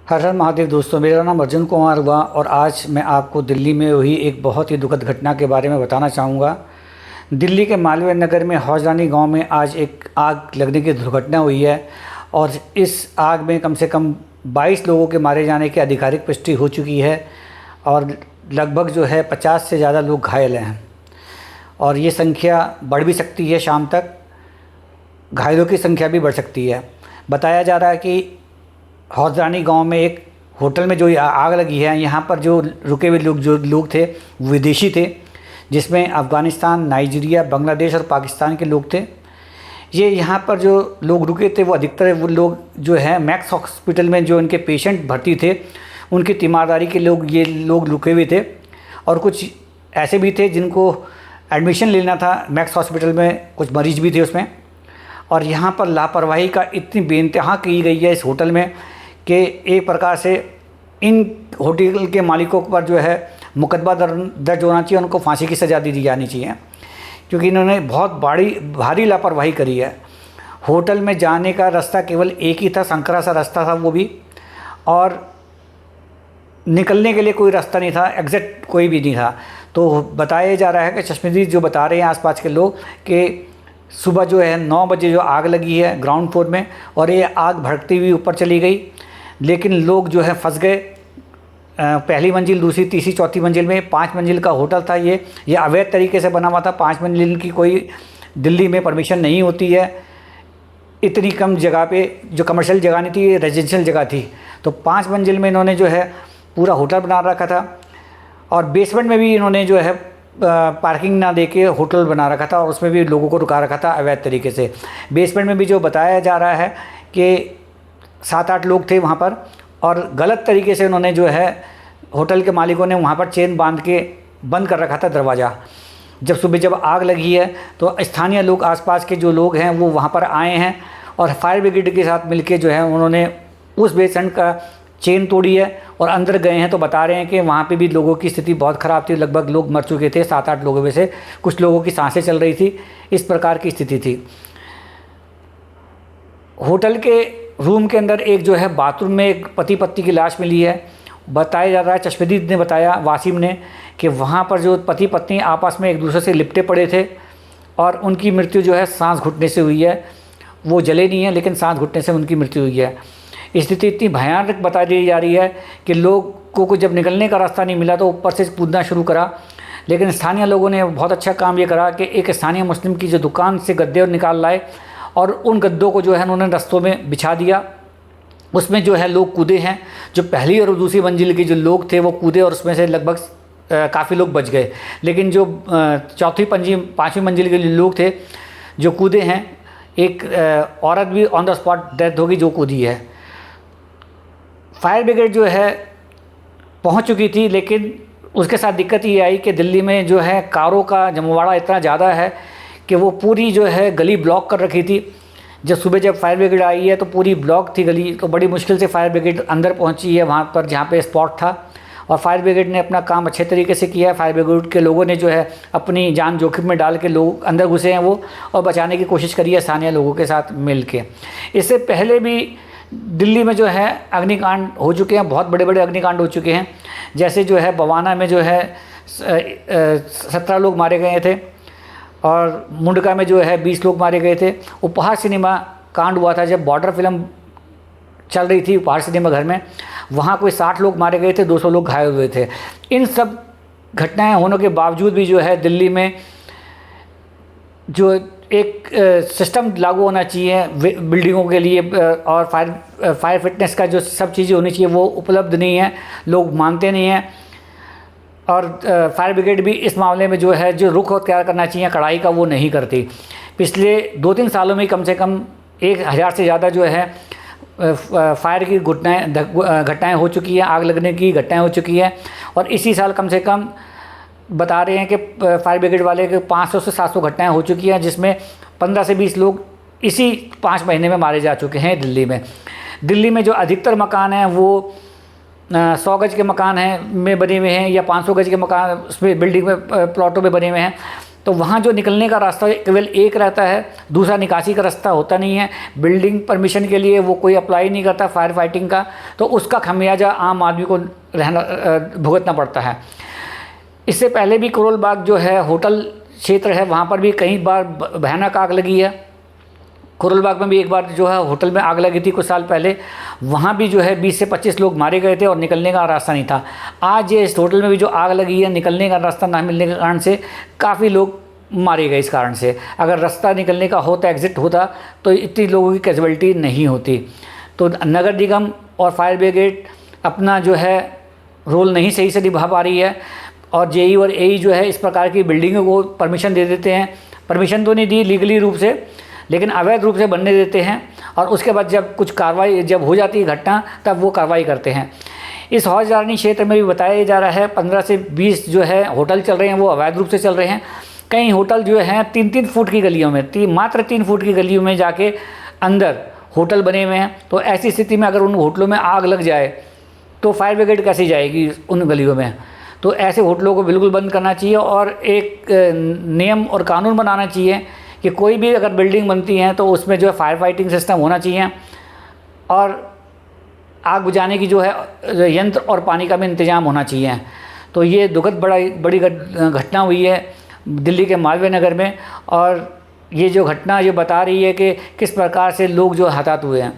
हर हर महादेव दोस्तों, मेरा नाम अर्जुन कुमार हुआ और आज मैं आपको दिल्ली में हुई एक बहुत ही दुखद घटना के बारे में बताना चाहूँगा। दिल्ली के मालवीय नगर में हौजरानी गांव में आज एक आग लगने की दुर्घटना हुई है और इस आग में कम से कम 22 लोगों के मारे जाने की आधिकारिक पुष्टि हो चुकी है और लगभग 50 से ज़्यादा लोग घायल हैं और ये संख्या बढ़ भी सकती है। शाम तक घायलों की संख्या भी बढ़ सकती है। बताया जा रहा है कि हौजरानी गांव में एक होटल में जो आग लगी है, यहाँ पर जो रुके हुए लोग थे वो विदेशी थे, जिसमें अफ़गानिस्तान, नाइजीरिया, बांग्लादेश और पाकिस्तान के लोग थे। ये यहाँ पर जो लोग रुके थे वो अधिकतर वो लोग जो है मैक्स हॉस्पिटल में जो इनके पेशेंट भर्ती थे उनकी तीमारदारी के लोग ये लोग रुके हुए थे और कुछ ऐसे भी थे जिनको एडमिशन लेना था मैक्स हॉस्पिटल में, कुछ मरीज भी थे उसमें। और यहाँ पर लापरवाही का इतनी बेइंतहा की गई है इस होटल में कि एक प्रकार से इन होटल के मालिकों पर जो है मुकदमा दर्ज होना चाहिए, उनको फांसी की सज़ा दी जानी चाहिए, क्योंकि इन्होंने बहुत भारी लापरवाही करी है। होटल में जाने का रास्ता केवल एक ही था, संकरा सा रास्ता था वो भी, और निकलने के लिए कोई रास्ता नहीं था, एग्ज़ैक्ट कोई भी नहीं था। तो बताया जा रहा है कि चश्मदीद जो बता रहे हैं आसपास के लोग कि सुबह जो है 9 बजे जो आग लगी है ग्राउंड फ्लोर में और ये आग भड़कती हुई ऊपर चली गई, लेकिन लोग जो है फंस गए। पहली मंजिल, दूसरी, तीसरी, चौथी मंजिल में 5 मंजिल का होटल था। ये अवैध तरीके से बना हुआ था। 5 मंजिल की कोई दिल्ली में परमिशन नहीं होती है। इतनी कम जगह पे जो कमर्शियल जगह नहीं थी, ये रेजिडेंशियल जगह थी। तो 5 मंजिल में इन्होंने जो है पूरा होटल बना रखा था और बेसमेंट में भी इन्होंने जो है पार्किंग ना देके होटल बना रखा था और उसमें भी लोगों को रुका रखा था अवैध तरीके से। बेसमेंट में भी जो बताया जा रहा है कि 7-8 लोग थे वहाँ पर और गलत तरीके से उन्होंने जो है होटल के मालिकों ने वहाँ पर चेन बांध के बंद कर रखा था दरवाज़ा। जब आग लगी है तो स्थानीय लोग, आसपास के जो लोग हैं वो वहाँ पर आए हैं और फायर ब्रिगेड के साथ मिलके जो है उन्होंने उस बेसमेंट का चेन तोड़ी है और अंदर गए हैं। तो बता रहे हैं कि वहाँ पे भी लोगों की स्थिति बहुत ख़राब थी, लगभग लोग मर चुके थे। 7-8 लोगों में से कुछ लोगों की सांसें चल रही थी, इस प्रकार की स्थिति थी। होटल के रूम के अंदर एक जो है बाथरूम में एक पति पत्नी की लाश मिली है। बताया जा रहा है, चश्मदीद ने बताया, वासिम ने, कि वहाँ पर जो पति पत्नी आपस में एक दूसरे से लिपटे पड़े थे और उनकी मृत्यु जो है सांस घुटने से हुई है। वो जले नहीं है लेकिन सांस घुटने से उनकी मृत्यु हुई है। स्थिति इतनी भयानक बता दी जा रही है कि लोगों को जब निकलने का रास्ता नहीं मिला तो ऊपर से कूदना शुरू करा। लेकिन स्थानीय लोगों ने बहुत अच्छा काम ये करा कि एक स्थानीय मुस्लिम की जो दुकान से गद्दे निकाल लाए और उन गद्दों को जो है उन्होंने रास्तों में बिछा दिया। उसमें जो है लोग कूदे हैं, जो पहली और दूसरी मंजिल के जो लोग थे वो कूदे और उसमें से लगभग काफ़ी लोग बच गए। लेकिन जो चौथी, पाँचवीं मंजिल के लोग थे जो कूदे हैं, एक औरत भी ऑन द स्पॉट डेथ होगी जो कूदी है। फायर ब्रिगेड जो है पहुंच चुकी थी, लेकिन उसके साथ दिक्कत ये आई कि दिल्ली में जो है कारों का जमवाड़ा इतना ज़्यादा है कि वो पूरी जो है गली ब्लॉक कर रखी थी। जब फायर ब्रिगेड आई है तो पूरी ब्लॉक थी गली, तो बड़ी मुश्किल से फायर ब्रिगेड अंदर पहुंची है वहाँ पर जहाँ पे स्पॉट था और फायर ब्रिगेड ने अपना काम अच्छे तरीके से किया है। फायर ब्रिगेड के लोगों ने जो है अपनी जान जोखिम में डाल के लोग अंदर घुसे हैं वो और बचाने की कोशिश करी है स्थानीय लोगों के साथ मिल के। इससे पहले भी दिल्ली में जो है अग्निकांड हो चुके हैं, बहुत बड़े बड़े अग्निकांड हो चुके हैं। जैसे जो है बवाना में जो है 17 लोग मारे गए थे और मुंडका में जो है 20 लोग मारे गए थे। उपहार सिनेमा कांड हुआ था जब बॉर्डर फिल्म चल रही थी उपहार सिनेमा घर में, वहाँ कोई 60 लोग मारे गए थे, 200 लोग घायल हुए थे। इन सब घटनाएं होने के बावजूद भी जो है दिल्ली में जो एक सिस्टम लागू होना चाहिए बिल्डिंगों के लिए और फायर फिटनेस का जो सब चीज़ें होनी चाहिए वो उपलब्ध नहीं है, लोग मानते नहीं हैं। और फायर ब्रिगेड भी इस मामले में जो है जो रुख तैयार करना चाहिए कड़ाई का वो नहीं करती। पिछले 2-3 सालों में कम से कम 1000 से ज़्यादा जो है फायर की घटनाएँ हो चुकी हैं, आग लगने की घटनाएँ हो चुकी हैं। और इसी साल कम से कम बता रहे हैं कि फायर ब्रिगेड वाले के 500 से 700 घटनाएं हो चुकी हैं, जिसमें 15 से 20 लोग इसी 5 महीने में मारे जा चुके हैं दिल्ली में। दिल्ली में जो अधिकतर मकान हैं वो 100 गज के मकान में बने हुए हैं या 500 गज के मकान उसमें बिल्डिंग में प्लॉटों में बने हुए हैं। तो वहाँ जो निकलने का रास्ता केवल एक रहता है, दूसरा निकासी का रास्ता होता नहीं है। बिल्डिंग परमिशन के लिए वो कोई अप्लाई नहीं करता फायर फाइटिंग का, तो उसका खमियाजा आम आदमी को भुगतना पड़ता है। इससे पहले भी करोल बाग जो है होटल क्षेत्र है, वहाँ पर भी कई बार भयानक आग लगी है। करोल बाग में भी एक बार जो है होटल में आग लगी थी कुछ साल पहले, वहाँ भी जो है 20 से 25 लोग मारे गए थे और निकलने का रास्ता नहीं था। आज ये इस होटल में भी जो आग लगी है, निकलने का रास्ता ना मिलने के कारण से काफ़ी लोग मारे गए। इस कारण से अगर रास्ता निकलने का होता, एग्ज़िट होता, तो इतनी लोगों की कैजुअल्टी नहीं होती। तो नगर निगम और फायर ब्रिगेड अपना जो है रोल नहीं सही से निभा पा रही है, और जेई और एई जो है इस प्रकार की बिल्डिंगों को परमिशन दे देते हैं। परमिशन तो नहीं दी लीगली रूप से, लेकिन अवैध रूप से बनने देते हैं, और उसके बाद जब कुछ कार्रवाई जब हो जाती है घटना, तब वो कार्रवाई करते हैं। इस हौज रानी क्षेत्र में भी बताया जा रहा है 15 से 20 जो है होटल चल रहे हैं, वो अवैध रूप से चल रहे हैं। कई होटल जो हैं 3-3 फुट की गलियों में, मात्र 3 फुट की गलियों में जाके अंदर होटल बने हुए हैं। तो ऐसी स्थिति में अगर उन होटलों में आग लग जाए तो फायर ब्रिगेड कैसे जाएगी उन गलियों में? तो ऐसे होटलों को बिल्कुल बंद करना चाहिए, और एक नियम और कानून बनाना चाहिए कि कोई भी अगर बिल्डिंग बनती है तो उसमें जो है फायर फाइटिंग सिस्टम होना चाहिए, और आग बुझाने की जो है यंत्र और पानी का भी इंतज़ाम होना चाहिए। तो ये दुखद बड़ी घटना हुई है दिल्ली के मालवीय नगर में, और ये जो घटना ये बता रही है कि किस प्रकार से लोग जो हताहत हुए हैं।